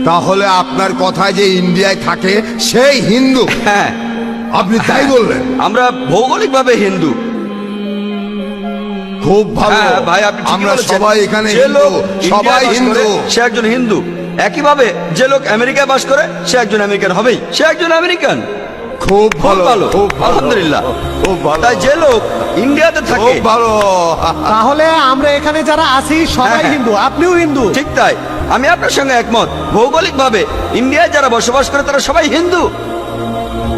তাহলে আপনার কথায় যে ইন্ডিয়ায় থাকে সেই হিন্দু? হ্যাঁ, আপনি তাই বললেন? আমরা ভৌগোলিকভাবে হিন্দু। খুব ভালো হ্যাঁ ভাই, আপনি ঠিকই আমরা বলেছেন। সবাই এখানে যে হিন্দু, লোক সবাই ইন্ডিয়ায় বাস হিন্দু। করে, সে একজন হিন্দু। একইভাবে যে লোক আমেরিকায় বাস করে সে একজন আমেরিকান হবেই, সে একজন আমেরিকান। খুব ভালো, ভালো, খুব ভালো, আলহামদুলিল্লাহ। খুব ভালো। তাই যে লোক ইন্ডিয়াতে থাকে, খুব ভালো। তাহলে আমরা এখানে যারা আছি সবাই হ্যাঁ। হিন্দু, আপনিও হিন্দু। ঠিক তাই, আমি আপনার সঙ্গে একমত। ভৌগোলিকভাবে ইন্ডিয়ায় যারা বসবাস করে তারা সবাই হিন্দু,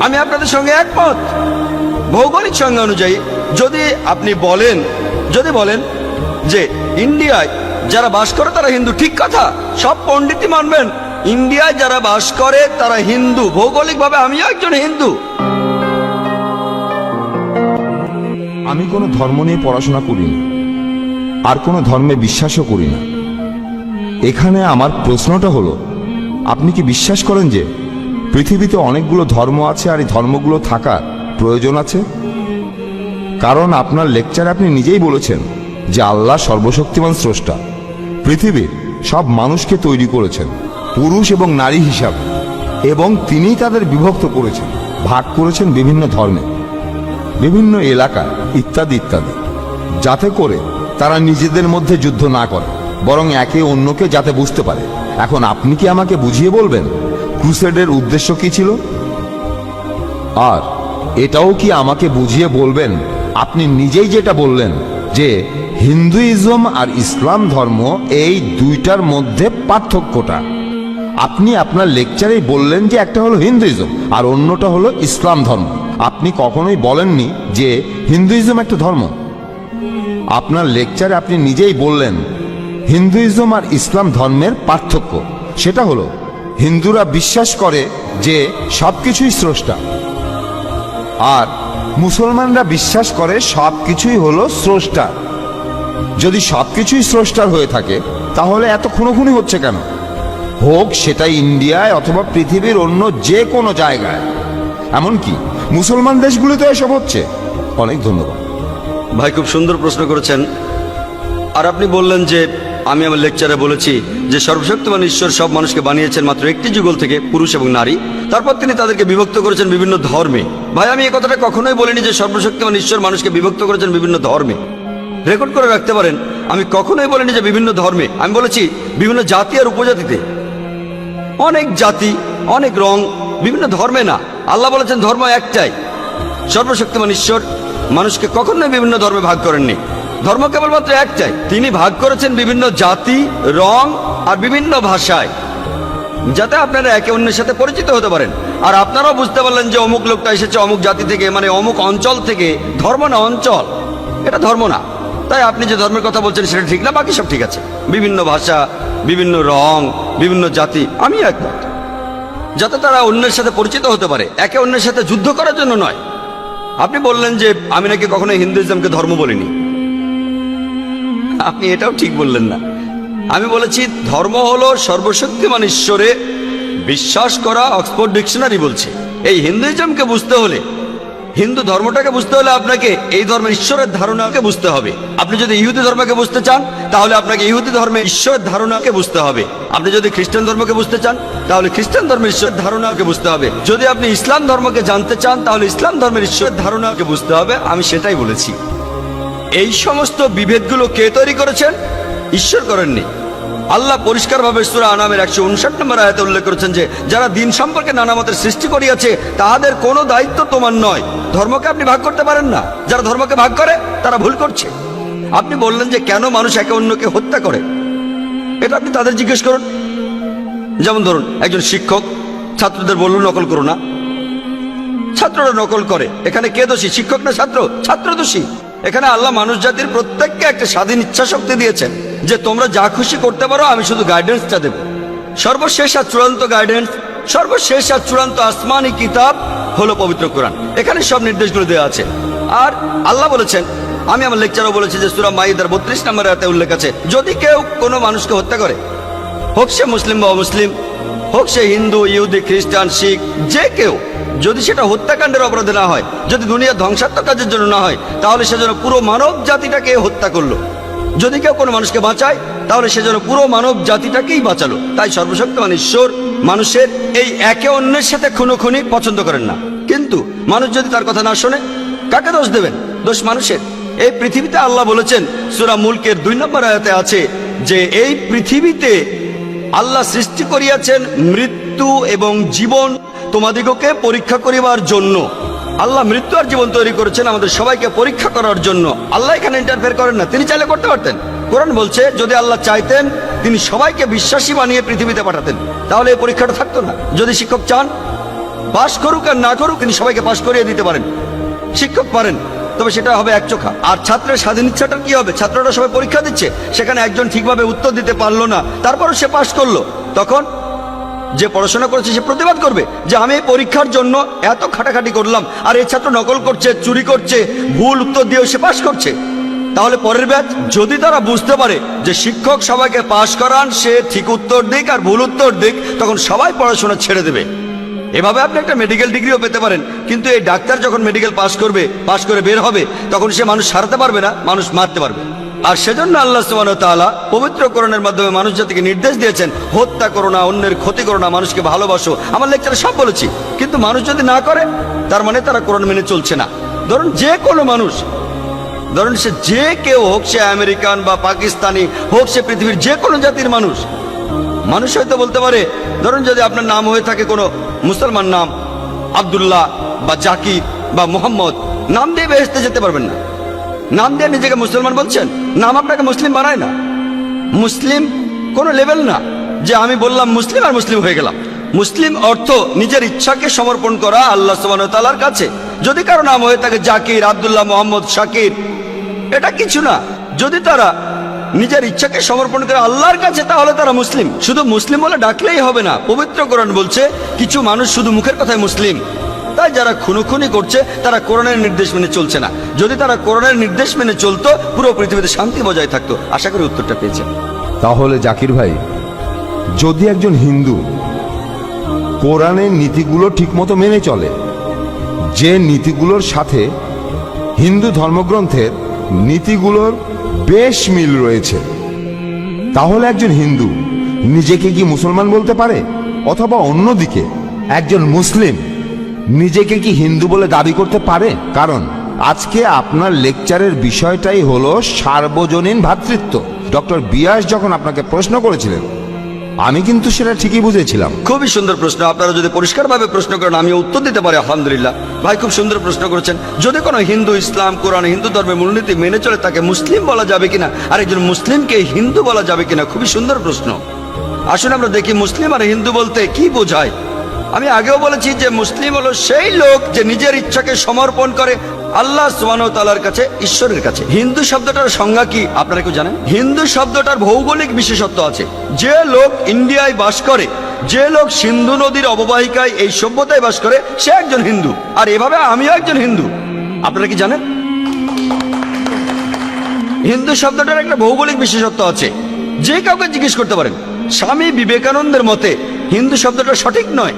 আমি আপনাদের সঙ্গে একমত। ভৌগোলিক সংজ্ঞা অনুযায়ী যদি আপনি বলেন যে ইন্ডিয়ায় যারা বাস করে তারা হিন্দু, ঠিক কথা, সব পণ্ডিতই মানবেন ইন্ডিয়ায় যারা বাস করে তারা হিন্দু। ভৌগোলিকভাবে আমিও একজন হিন্দু। আমি কোনো ধর্ম নিয়ে পড়াশোনা করি না, আর কোনো ধর্মে বিশ্বাসও করি না। এখানে আমার প্রশ্নটা হলো, আপনি কি বিশ্বাস করেন যে পৃথিবীতে অনেকগুলো ধর্ম আছে আর এই ধর্মগুলো থাকার প্রয়োজন আছে? কারণ আপনার লেকচারে আপনি নিজেই বলেছেন যে আল্লাহ সর্বশক্তিমান স্রষ্টা, পৃথিবীর সব মানুষকে তৈরি করেছেন পুরুষ এবং নারী হিসাবে, এবং তিনিই তাদের বিভক্ত করেছেন, ভাগ করেছেন বিভিন্ন ধর্মে, বিভিন্ন এলাকা ইত্যাদি ইত্যাদি, যাতে করে তারা নিজেদের মধ্যে যুদ্ধ না করে, বরং একে অন্যকে যাতে বুঝতে পারে। এখন আপনি কি আমাকে বুঝিয়ে বলবেন ক্রুসেডের উদ্দেশ্য কি ছিল? আর এটাও কি আমাকে বুঝিয়ে বলবেন আপনি নিজেই যেটা বললেন যে হিন্দুইজম আর ইসলাম ধর্ম এই দুইটার মধ্যে পার্থক্যটা? আপনি আপনার লেকচারেই বললেন যে একটা হলো হিন্দুইজম আর অন্যটা হলো ইসলাম ধর্ম। আপনি কখনোই বলেননি যে হিন্দুইজম একটা ধর্ম। আপনার লেকচারে আপনি নিজেই বললেন হিন্দুইজম আর ইসলাম ধর্মের পার্থক্য সেটা হলো হিন্দুরা বিশ্বাস করে যে সবকিছুই স্রষ্টা, আর মুসলমানরা বিশ্বাস করে সবকিছুই হলো স্রষ্টা। যদি সবকিছুই স্রষ্টার হয়ে থাকে তাহলে এত খুনোখুনি হচ্ছে কেন? হোক সেটা ইন্ডিয়ায় অথবা পৃথিবীর অন্য যে কোনো জায়গায়, এমনকি মুসলমান দেশগুলিতে এসব হচ্ছে। অনেক ধন্যবাদ ভাই, খুব সুন্দর প্রশ্ন করেছেন। আর আপনি বললেন যে আমি আমার লেকচারে বলেছি যে সর্বশক্তিমান ঈশ্বর সব মানুষকে বানিয়েছেন মাত্র একটি যুগল থেকে, পুরুষ এবং নারী, তারপর তিনি তাদেরকে বিভক্ত করেছেন বিভিন্ন ধর্মে। ভাই, আমি এই কথাটা কখনোই বলিনি যে সর্বশক্তিমান ঈশ্বর মানুষকে বিভক্ত করেছেন বিভিন্ন ধর্মে। রেকর্ড করে রাখতে পারেন, আমি কখনোই বলিনি যে বিভিন্ন ধর্মে, আমি বলেছি বিভিন্ন জাতি আর উপজাতিতে। অনেক জাতি, অনেক রং, বিভিন্ন ধর্মে না। আল্লাহ বলেছেন ধর্ম একটাই। সর্বশক্তিমান ঈশ্বর মানুষকে কখনোই বিভিন্ন ধর্মে ভাগ করেননি। ধর্ম কেবলমাত্র একটাই, তিনি ভাগ করেছেন বিভিন্ন জাতি, রং আর বিভিন্ন ভাষায়, যাতে আপনারা একে অন্যের সাথে পরিচিত হতে পারেন। আর আপনারাও বুঝতে পারলেন যে অমুক লোকটা এসেছে অমুক জাতি থেকে, মানে অমুক অঞ্চল থেকে। ধর্ম না অঞ্চল, এটা ধর্ম না। তাই আপনি যে ধর্মের কথা বলছেন সেটা ঠিক না, বাকি সব ঠিক আছে। বিভিন্ন ভাষা, বিভিন্ন রং, বিভিন্ন জাতি, আমি একমত, যাতে তারা অন্যের সাথে পরিচিত হতে পারে, একে অন্যের সাথে যুদ্ধ করার জন্য নয়। আপনি বললেন যে আমি নাকি কখনো হিন্দুইজমকে ধর্ম বলিনি। আপনি এটাও ঠিক বললেন না। আমি বলেছি ধর্ম হলো সর্বশক্তিমান ঈশ্বরে বিশ্বাস করা। অক্সফোর্ড ডিকশনারি বলছে এই হিন্দুইজমকে বুঝতে হলে, হিন্দু ধর্মটাকে বুঝতে হলে আপনাকে এই ধর্মের ঈশ্বরের ধারণাকে বুঝতে হবে। আপনি যদি ইহুদি ধর্মকে বুঝতে চান তাহলে আপনাকে ইহুদি ধর্মের ঈশ্বরের ধারণাকে বুঝতে হবে। আপনি যদি খ্রিস্টান ধর্মকে বুঝতে চান তাহলে খ্রিস্টান ধর্মের ঈশ্বরের ধারণাকে বুঝতে হবে। যদি আপনি ইসলাম ধর্মকে জানতে চান তাহলে ইসলাম ধর্মের ঈশ্বরের ধারণাকে বুঝতে হবে। আমি সেটাই বলেছি। এই সমস্ত বিভেদগুলো কে তৈরি করেছেন? ঈশ্বর করেননি। আল্লাহ পরিষ্কারভাবে সূরা আনামের 159 নম্বর আয়াতে উল্লেখ করেছেন যে যারা দিন সম্পর্কে নানা মতের সৃষ্টি করিয়াছে তাহাদের কোনো দায়িত্ব তোমার নয়। ধর্মকে আপনি ভাগ করতে পারেন না। যারা ধর্মকে ভাগ করে তারা ভুল করছে। আপনি বললেন যে কেন মানুষ একে অন্যকে হত্যা করে, এটা আপনি তাদের জিজ্ঞেস করুন। যেমন ধরুন একজন শিক্ষক ছাত্রদের বলল নকল করো না, ছাত্ররা নকল করে। এখানে কে দোষী, শিক্ষক না ছাত্র? ছাত্র দোষী। এখানে আল্লাহ মানুষ জাতির প্রত্যেককে একটা স্বাধীন ইচ্ছা শক্তি দিয়েছেন যে তোমরা যা খুশি করতে পারো, আমি শুধু গাইডেন্সটা দেব। সর্বশেষ আর চূড়ান্ত গাইডেন্স, সর্বশেষ আর চূড়ান্ত আসমানি কিতাব হলো পবিত্র কোরআন। এখানে সব নির্দেশগুলো দেওয়া আছে। আর আল্লাহ বলেছেন, আমি আমার লেকচারও বলেছি যে সূরা মাইদার 32 নম্বর আয়াতে উল্লেখ আছে, যদি কেউ কোনো মানুষকে হত্যা করে, হোক সে মুসলিম বা অমুসলিম, হোক সে হিন্দু, ইহুদি, খ্রিস্টান, শিখ, যে কেউ, যদি সেটা হত্যাকাণ্ডের অপরাধে না হয়, যদি দুনিয়া ধ্বংসাত্মক কাজের জন্য না হয়, তাহলে সেজন্য পুরো মানব জাতিটাকে হত্যা করলো। যদি কেউ কোনো মানুষকে বাঁচায় তাহলে সে যেন পুরো মানব জাতিটাকেই বাঁচালো। তাই সর্বশক্তিমান ঈশ্বর মানুষের এই একে অন্যের সাথে খুনোখুনি পছন্দ করেন না। কিন্তু মানুষ যদি তার কথা না শোনে, কাকে দোষ দেবেন? দোষ মানুষের। এই পৃথিবীতে আল্লাহ বলেছেন, সূরা মুলকের 2 নম্বর আয়াতে আছে যে এই পৃথিবীতে আল্লাহ সৃষ্টি করিয়াছেন মৃত্যু এবং জীবন তোমাদিগকে পরীক্ষা করিবার জন্য। আল্লাহ মৃত্যু আর জীবন তৈরি করেছেন আমাদের সবাইকে পরীক্ষা করার জন্য। আল্লাহ এখানে ইন্টারফেয়ার করেন না, তিনি চাইলে করতে পারতেন। কোরআন বলছে যদি আল্লাহ চাইতেন তিনি সবাইকে বিশ্বাসী বানিয়ে পৃথিবীতে পাঠাতেন, তাহলে এই পরীক্ষাটা থাকতো না। যদি শিক্ষক চান পাশ করুক আর না করুক, তিনি সবাইকে পাশ করিয়ে দিতে পারেন। শিক্ষক পারেন, তবে সেটা হবে একচোখা। আর ছাত্রের স্বাধীন ইচ্ছাটা কি হবে? ছাত্ররা সবাই পরীক্ষা দিচ্ছে, সেখানে একজন ঠিকভাবে উত্তর দিতে পারলো না, তারপরও সে পাশ করলো, তখন যে পড়াশোনা করেছে সে প্রতিবাদ করবে যে আমি এই পরীক্ষার জন্য এত খাটাখাটি করলাম, আর এই ছাত্র নকল করছে, চুরি করছে, ভুল উত্তর দিয়েও সে পাশ করছে। তাহলে পরের ব্যাচ যদি তারা বুঝতে পারে যে শিক্ষক সবাইকে পাশ করান, সে ঠিক উত্তর দিক আর ভুল উত্তর দিক, তখন সবাই পড়াশোনা ছেড়ে দেবে। এভাবে আপনি একটা মেডিকেল ডিগ্রিও পেতে পারেন, কিন্তু এই ডাক্তার যখন মেডিকেল পাশ করবে, পাশ করে বের হবে, তখন সে মানুষ সারাতে পারবে না, মানুষ মারতে পারবে। আর সেজন্য আল্লাহ সুবহানাহু ওয়া তাআলা পবিত্র কোরআনের মাধ্যমে মানুষ জাতিকে নির্দেশ দিয়েছেন, হত্যা করো না, অন্যের ক্ষতি করো না, মানুষকে ভালোবাসো। আমার লেকচারে সব বলেছি, কিন্তু মানুষ যদি না করে, তার মানে তারা কোরআন মেনে চলছে না। ধরুন যে কোনো মানুষ, ধরুন সে যে কেউ হোক, সে আমেরিকান বা পাকিস্তানি হোক, সে পৃথিবীর যে কোনো জাতির মানুষ, মানুষ হয়তো বলতে পারে, ধরুন যদি আপনার নাম হয়ে থাকে কোনো মুসলমান নাম, আব্দুল্লাহ বা জাকির বা মোহাম্মদ, নাম দিয়ে বেহেশতে যেতে পারবেন না। নাম দিয়ে নিজেকে মুসলমান বলছেন, নাম আপনাকে মুসলিম বানায় না। মুসলিম কোনো লেভেল না যে আমি বললাম মুসলিম আর মুসলিম হয়ে গেলাম। মুসলিম অর্থ নিজের ইচ্ছাকে সমর্পণ করা আল্লাহ সুবহানাহু ওয়া তাআলার কাছে। যদি কারো নাম হয়ে থাকে জাকির, আব্দুল্লাহ, মোহাম্মদ, শাকির, এটা কিছু না। যদি তারা নিজের ইচ্ছাকে সমর্পণ করে আল্লাহর কাছে, তাহলে তারা মুসলিম। শুধু মুসলিম বলে ডাকলেই হবে না। পবিত্র কোরআন বলছে কিছু মানুষ শুধু মুখের কথায় মুসলিম। তাই যারা খুনোখুনি করছে তারা কোরআনের নির্দেশ মেনে চলছে না। যদি তারা কোরআনের নির্দেশ মেনে চলতো, পুরো পৃথিবীতে শান্তি বজায় থাকতো। আশা করি উত্তরটা পেয়েছেন। তাহলে জাকির ভাই, যদি একজন হিন্দু কোরআনের নীতিগুলো ঠিকমতো মেনে চলে, যে নীতিগুলোর সাথে হিন্দু ধর্মগ্রন্থের নীতিগুলোর বেশ মিল রয়েছে, তাহলে একজন হিন্দু নিজেকে কি মুসলমান বলতে পারে? অথবা অন্যদিকে একজন মুসলিম নিজেকে কি হিন্দু বলে দাবি করতে পারে? কারণ আজকে আপনার লেকচারের বিষয়টাই হলো সার্বজনীন ভ্রাতৃত্ব। ডক্টর বিয়াস যখন আপনাকে প্রশ্ন করেছিলেন, আমি কিন্তু সেটা ঠিকই বুঝেছিলাম। খুবই সুন্দর প্রশ্ন। আপনারা যদি পরিষ্কারভাবে প্রশ্ন করেন, আমি উত্তর দিতে পারি আলহামদুলিল্লাহ। ভাই খুব সুন্দর প্রশ্ন করেছেন। যদি কোনো হিন্দু ইসলাম, কোরআন, হিন্দু ধর্মের মূলনীতি মেনে চলে, তাকে মুসলিম বলা যাবে কিনা, আর একজন মুসলিমকে হিন্দু বলা যাবে কিনা, খুবই সুন্দর প্রশ্ন। আসুন আমরা দেখি মুসলিম আর হিন্দু বলতে কি বোঝায়। আমি আগেও বলেছি যে মুসলিম হলো সেই লোক যে নিজের ইচ্ছাকে সমর্পণ করে আল্লাহ সুবহানাহু ওয়া তাআলার কাছে, ঈশ্বরের কাছে। হিন্দু শব্দটার সংজ্ঞা কি আপনারা কেউ জানেন? হিন্দু শব্দটার ভৌগোলিক বিশেষত্ব আছে। যে লোক ইন্ডিয়ায় বাস করে, যে লোক সিন্ধু নদীর অববাহিকায় এই সভ্যতায় বাস করে, সে একজন হিন্দু। আর এভাবে আমিও একজন হিন্দু। আপনারা কি জানেন? হিন্দু শব্দটার একটা ভৌগোলিক বিশেষত্ব আছে। যে কাউকে জিজ্ঞেস করতে পারেন। স্বামী বিবেকানন্দের মতে হিন্দু শব্দটা সঠিক নয়।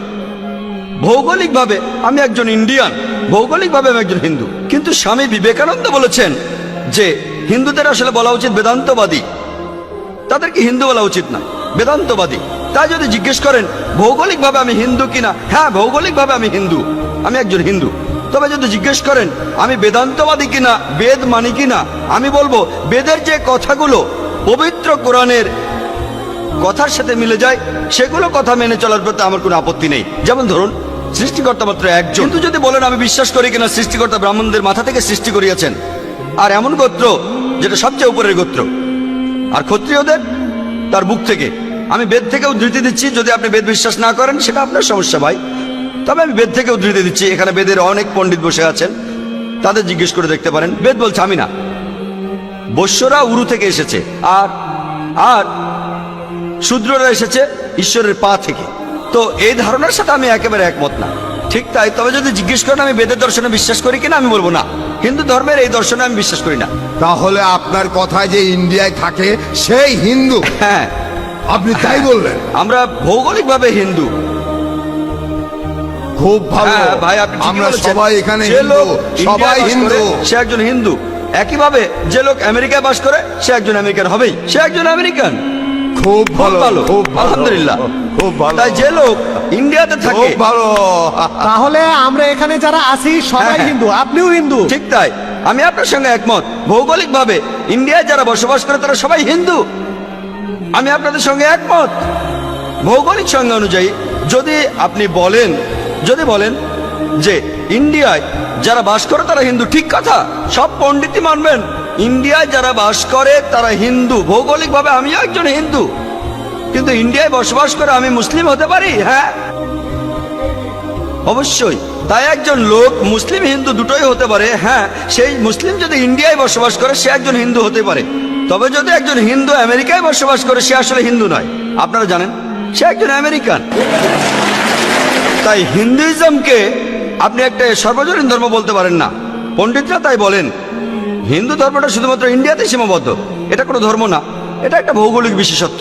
ভৌগোলিকভাবে আমি একজন ইন্ডিয়ান, ভৌগোলিকভাবে আমি একজন হিন্দু। কিন্তু স্বামী বিবেকানন্দ বলেছেন যে হিন্দুদের আসলে বলা উচিত বেদান্তবাদী, তাদেরকে হিন্দু বলা উচিত না, বেদান্তবাদী। তাই যদি জিজ্ঞেস করেন ভৌগোলিকভাবে আমি হিন্দু কিনা, হ্যাঁ ভৌগোলিকভাবে আমি হিন্দু, আমি একজন হিন্দু। তবে যদি জিজ্ঞেস করেন আমি বেদান্তবাদী কিনা, বেদ মানি কিনা, আমি বলবো বেদের যে কথাগুলো পবিত্র কোরআনের কথার সাথে মিলে যায়, সেগুলো কথা মেনে চলার প্রতি আমার কোনো আপত্তি নেই। যেমন ধরুন সৃষ্টিকর্তা মাত্র একজন। কিন্তু যদি বলেন আমি বিশ্বাস করি কিনা সৃষ্টিকর্তা ব্রাহ্মণদের মাথা থেকে সৃষ্টি করিয়েছেন, আর এমন গোত্র যেটা সবচেয়ে উপরের গোত্র, আর ক্ষত্রিয়দের তার বুক থেকে। আমি বেদ থেকে উদ্ধৃতি দিচ্ছি, যদি আপনি বেদ বিশ্বাস না করেন সেটা আপনার সমস্যা ভাই, তবে আমি বেদ থেকে উদ্ধৃতি দিচ্ছি। এখানে বেদের অনেক পণ্ডিত বসে আছেন, তাদের জিজ্ঞেস করে দেখতে পারেন। বেদ বলছে আমি না, বৈশ্যরা উরু থেকে এসেছে, আর আর শূদ্ররা এসেছে ঈশ্বরের পা থেকে। তো এই ধারণার সাথে আমি একেবারে একমত না। ঠিক তাই। তবে যদি জিজ্ঞেস করেন আমি বেদের দর্শনে বিশ্বাস করি কিনা, আমি বলবো না, হিন্দু ধর্মের এই দর্শনে আমি বিশ্বাস করি না। তাহলে আপনার কথায় যে ইন্ডিয়ায় থাকে সেই হিন্দু? হ্যাঁ, আপনি তাই বললেন? আমরা ভৌগোলিকভাবে হিন্দু। খুব ভালো ভাই, আপনি ঠিকই আমরা বলেছেন। সবাই এখানে যে হিন্দু, লোক সবাই ইন্ডিয়ায় বাস হিন্দু। করে, সে একজন হিন্দু। একইভাবে যে লোক আমেরিকায় বাস করে সে একজন আমেরিকান হবেই, সে একজন আমেরিকান। খুব ভালো, ভালো, খুব ভালো, আলহামদুলিল্লাহ। খুব ভালো, তাই যে লোক ইন্ডিয়াতে থাকে, খুব ভালো। তাহলে আমরা এখানে যারা আছি সবাই হ্যাঁ। হিন্দু, আপনিও হিন্দু। ঠিক তাই, আমি আপনার সঙ্গে একমত। ভৌগোলিকভাবে ইন্ডিয়ায় যারা বসবাস করে তারা সবাই হিন্দু, আমি আপনাদের সঙ্গে একমত। ভৌগোলিক সংজ্ঞা অনুযায়ী যদি আপনি বলেন, যে ইন্ডিয়ায় যারা বাস করে তারা হিন্দু, ঠিক কথা, সব পণ্ডিতই মানবেন ইন্ডিয়ায় যারা বাস করে তারা হিন্দু। ভৌগোলিকভাবে আমিও একজন হিন্দু, কিন্তু ইন্ডিয়ায় বসবাস করে আমি মুসলিম হতে পারি? হ্যাঁ, অবশ্যই। তাই একজন লোক মুসলিম হিন্দু দুটোই হতে পারে। হ্যাঁ, সেই মুসলিম যদি ইন্ডিয়ায় বসবাস করে সে একজন হিন্দু হতে পারে। তবে যদি একজন হিন্দু আমেরিকায় বসবাস করে সে আসলে হিন্দু নয়, আপনারা জানেন সে একজন আমেরিকান। তাই হিন্দুইজমকে আপনি একটা সর্বজনীন ধর্ম বলতে পারেন না। পণ্ডিতরা তাই বলেন হিন্দু ধর্মটা শুধুমাত্র ইন্ডিয়াতে সীমাবদ্ধ। এটা কোনো ধর্ম না, এটা একটা ভৌগোলিক বিশেষত্ব।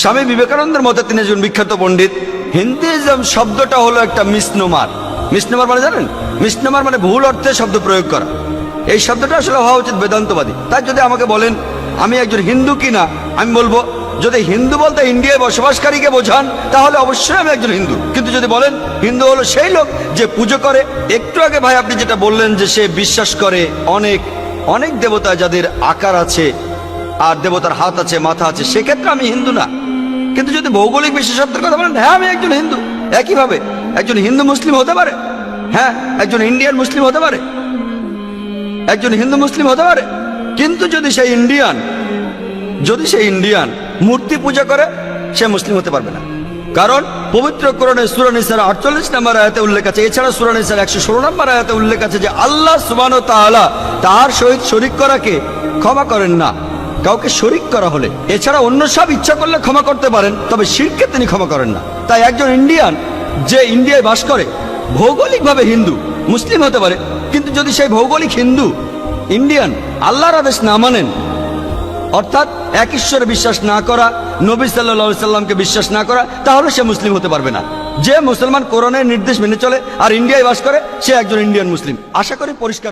স্বামী বিবেকানন্দের মতে, তিনি একজন বিখ্যাত পণ্ডিত, হিন্দুইজম শব্দটা হলো একটা মিসনোমার। মিসনোমার মানে জানেন? মিসনোমার মানে ভুল অর্থে শব্দ প্রয়োগ করা। এই শব্দটা আসলে হওয়া উচিত বেদান্তবাদী। তাই যদি আমাকে বলেন আমি একজন হিন্দু কিনা, আমি বলবো যদি হিন্দু বলতে ইন্ডিয়ায় বসবাসকারীকে বোঝান তাহলে অবশ্যই আমি একজন হিন্দু। কিন্তু যদি বলেন হিন্দু হলো সেই লোক যে পুজো করে, একটু আগে ভাই আপনি যেটা বললেন যে সে বিশ্বাস করে অনেক অনেক দেবতা যাদের আকার আছে আর দেবতার হাত আছে, মাথা আছে, সেক্ষেত্রে আমি হিন্দু না। কিন্তু যদি ভৌগোলিক বিশেষত্বের কথা বলেন, হ্যাঁ আমি একজন হিন্দু। একইভাবে একজন হিন্দু মুসলিম হতে পারে, হ্যাঁ একজন ইন্ডিয়ান মুসলিম হতে পারে, একজন হিন্দু মুসলিম হতে পারে। কিন্তু যদি সেই ইন্ডিয়ান মূর্তি পূজা করে সে মুসলিম হতে পারবে না। কারণ পবিত্র কোরআনে সূরা নিসার 48 নম্বর আয়াতে উল্লেখ আছে, এছাড়া সূরা নিসার 116 নম্বর আয়াতে উল্লেখ আছে যে আল্লাহ সুবহানাহু ওয়া তাআলা তার সহিত শরীক করাকে ক্ষমা করেন না। কাউকে শরীক করা হলে, এছাড়া অন্য সব ইচ্ছা করলে ক্ষমা করতে পারেন, তবে শিরকে তিনি ক্ষমা করেন না। তাই একজন ইন্ডিয়ান যে ইন্ডিয়ায় বাস করে ভৌগোলিকভাবে হিন্দু মুসলিম হতে পারে, কিন্তু যদি সেই ভৌগোলিক হিন্দু ইন্ডিয়ান আল্লাহর আদেশ না মানেন, অর্থাৎ এক ঈশ্বরে বিশ্বাস না করা, নবী সাল্লাল্লাহু আলাইহি সাল্লামকে বিশ্বাস না করা, তাহলে সে মুসলিম হতে পারবে না। যে মুসলমান কোরআনের নির্দেশ মেনে চলে আর ইন্ডিয়ায় বাস করে সে একজন ইন্ডিয়ান মুসলিম। আশা করি পরিষ্কার।